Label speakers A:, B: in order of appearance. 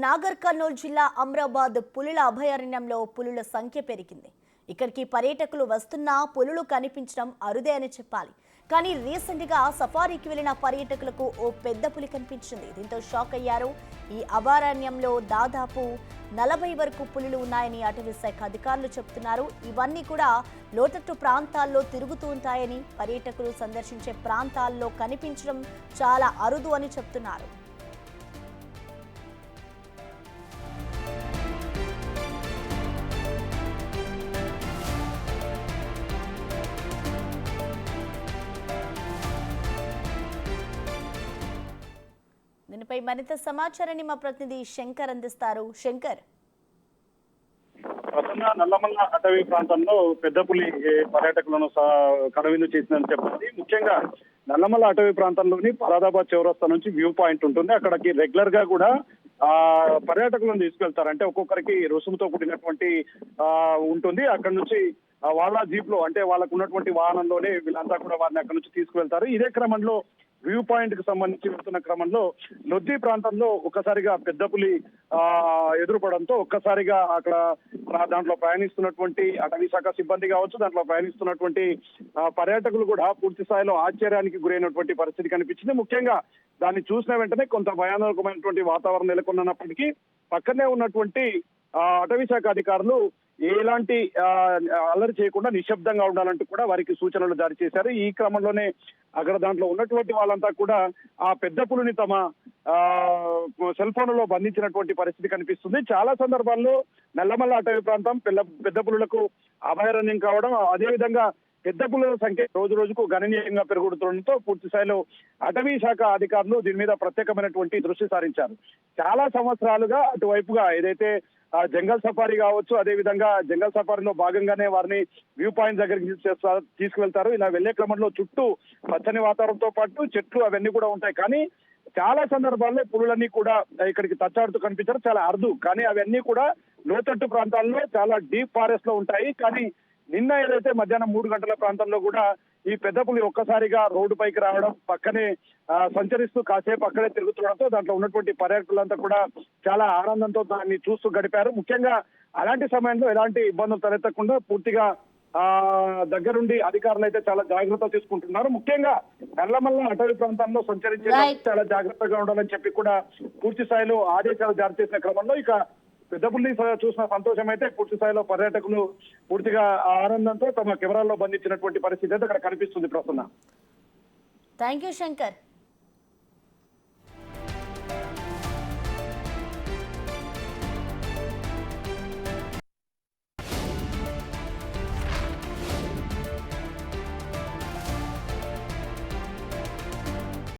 A: నాగర్ కర్నూలు జిల్లా అమ్రాబాద్ పులుల అభయారణ్యంలో పులుల సంఖ్య పెరిగింది. ఇక్కడికి పర్యాటకులు వస్తున్నా పులులు కనిపించడం అరుదే అని చెప్పాలి. కానీ రీసెంట్ గా సఫారీకి వెళ్లిన పర్యాటకులకు ఓ పెద్ద పులి కనిపించింది. దీంతో షాక్ అయ్యారు. ఈ అభయారణ్యంలో దాదాపు 40 వరకు పులులు ఉన్నాయని అటవీ శాఖ అధికారులు చెబుతున్నారు. ఇవన్నీ కూడా లోతట్టు ప్రాంతాల్లో తిరుగుతూ ఉంటాయని, పర్యాటకులు సందర్శించే ప్రాంతాల్లో కనిపించడం చాలా అరుదు అని చెప్తున్నారు. దీనిపై మరింత సమాచారాన్ని మా ప్రతినిధి శంకర్ అందిస్తారు. శంకర్,
B: నల్లమల్ల అటవీ ప్రాంతంలో పెద్ద పులి పర్యాటకులను కనువిందు చేసిందని చెప్పాలి. ముఖ్యంగా నల్లమల్ల అటవీ ప్రాంతంలోని ఫరాదాబాద్ చౌరస్తా నుంచి వ్యూ పాయింట్ ఉంటుంది. అక్కడికి రెగ్యులర్ గా కూడా పర్యాటకులను తీసుకెళ్తారు. అంటే ఒక్కొక్కరికి రుసుముతో కూడినటువంటి ఉంటుంది. అక్కడ నుంచి వాళ్ళ జీప్ లో, అంటే వాళ్ళకు ఉన్నటువంటి వాహనంలోనే వీళ్ళంతా కూడా వారిని అక్కడ నుంచి తీసుకువెళ్తారు. ఇదే క్రమంలో వ్యూ పాయింట్ కు సంబంధించి వెళ్తున్న క్రమంలో లొద్ది ప్రాంతంలో ఒక్కసారిగా పెద్ద పులి ఎదురుపడంతో ఒక్కసారిగా అక్కడ దాంట్లో ప్రయాణిస్తున్నటువంటి అటవీ శాఖ సిబ్బంది కావచ్చు, దాంట్లో ప్రయాణిస్తున్నటువంటి పర్యాటకులు కూడా పూర్తి స్థాయిలో ఆశ్చర్యానికి గురైనటువంటి పరిస్థితి కనిపించింది. ముఖ్యంగా దాన్ని చూసిన వెంటనే కొంత భయానకమైనటువంటి వాతావరణం నెలకొన్నప్పటికీ పక్కనే ఉన్నటువంటి అటవీ శాఖ అధికారులు ఎలాంటి అల్లరి చేయకుండా నిశ్శబ్దంగా ఉండాలంటూ కూడా వారికి సూచనలు జారీ చేశారు. ఈ క్రమంలోనే అక్కడ దాంట్లో ఉన్నటువంటి వాళ్ళంతా కూడా ఆ పెద్ద పులిని తమ సెల్ ఫోన్లలో బంధించినటువంటి పరిస్థితి కనిపిస్తుంది. చాలా సందర్భాల్లో నల్లమల్ల అటవీ ప్రాంతం పెద్ద పులులకు అభయారణ్యం కావడం, అదేవిధంగా పెద్ద పులుల సంఖ్య రోజు రోజుకు గణనీయంగా పెరుగుతుండటంతో పూర్తి స్థాయిలో అటవీ శాఖ అధికారులు దీని మీద ప్రత్యేకమైనటువంటి దృష్టి సారించారు. చాలా సంవత్సరాలుగా అటువైపుగా ఏదైతే జంగల్ సఫారీ కావచ్చు, అదే విధంగా జంగల్ సఫారీలో భాగంగానే వారిని వ్యూ పాయింట్ దగ్గరికి తీసుకువెళ్తారు. ఇలా వెళ్లే క్రమంలో చుట్టూ పచ్చని వాతావరణంతో పాటు చెట్లు అవన్నీ కూడా ఉంటాయి. కానీ చాలా సందర్భాల్లో పులులన్నీ కూడా ఇక్కడికి తచ్చాడుతూ కనిపించారు. చాలా అరుదు. కానీ అవన్నీ కూడా లోతట్టు ప్రాంతాల్లో చాలా డీప్ ఫారెస్ట్ లో ఉంటాయి. కానీ నిన్న ఏదైతే మధ్యాహ్నం 3 గంటల ప్రాంతంలో కూడా ఈ పెద్ద పులి ఒక్కసారిగా రోడ్డు పైకి రావడం, పక్కనే సంచరిస్తూ కాసేపు అక్కడే తిరుగుతుండడంతో దాంట్లో ఉన్నటువంటి పర్యాటకులంతా కూడా చాలా ఆనందంతో దాన్ని చూస్తూ గడిపారు. ముఖ్యంగా అలాంటి సమయంలో ఎలాంటి ఇబ్బందులు తలెత్తకుండా పూర్తిగా దగ్గరుండి అధికారులు అయితే చాలా జాగ్రత్త తీసుకుంటున్నారు. ముఖ్యంగా నల్లమల్ల అటవీ ప్రాంతంలో సంచరించే చాలా జాగ్రత్తగా ఉండాలని చెప్పి కూడా పూర్తి స్థాయిలో ఆదేశాలు జారీ చేసిన క్రమంలో ఇక పెద్ద పుల్లి చూసిన సంతోషం అయితే పూర్తి స్థాయిలో పర్యాటకులు పూర్తిగా ఆనందంతో తమ కెమెరాల్లో బంధించినటువంటి పరిస్థితి అయితే అక్కడ కనిపిస్తుంది. Prasanna,
A: thank you Shankar.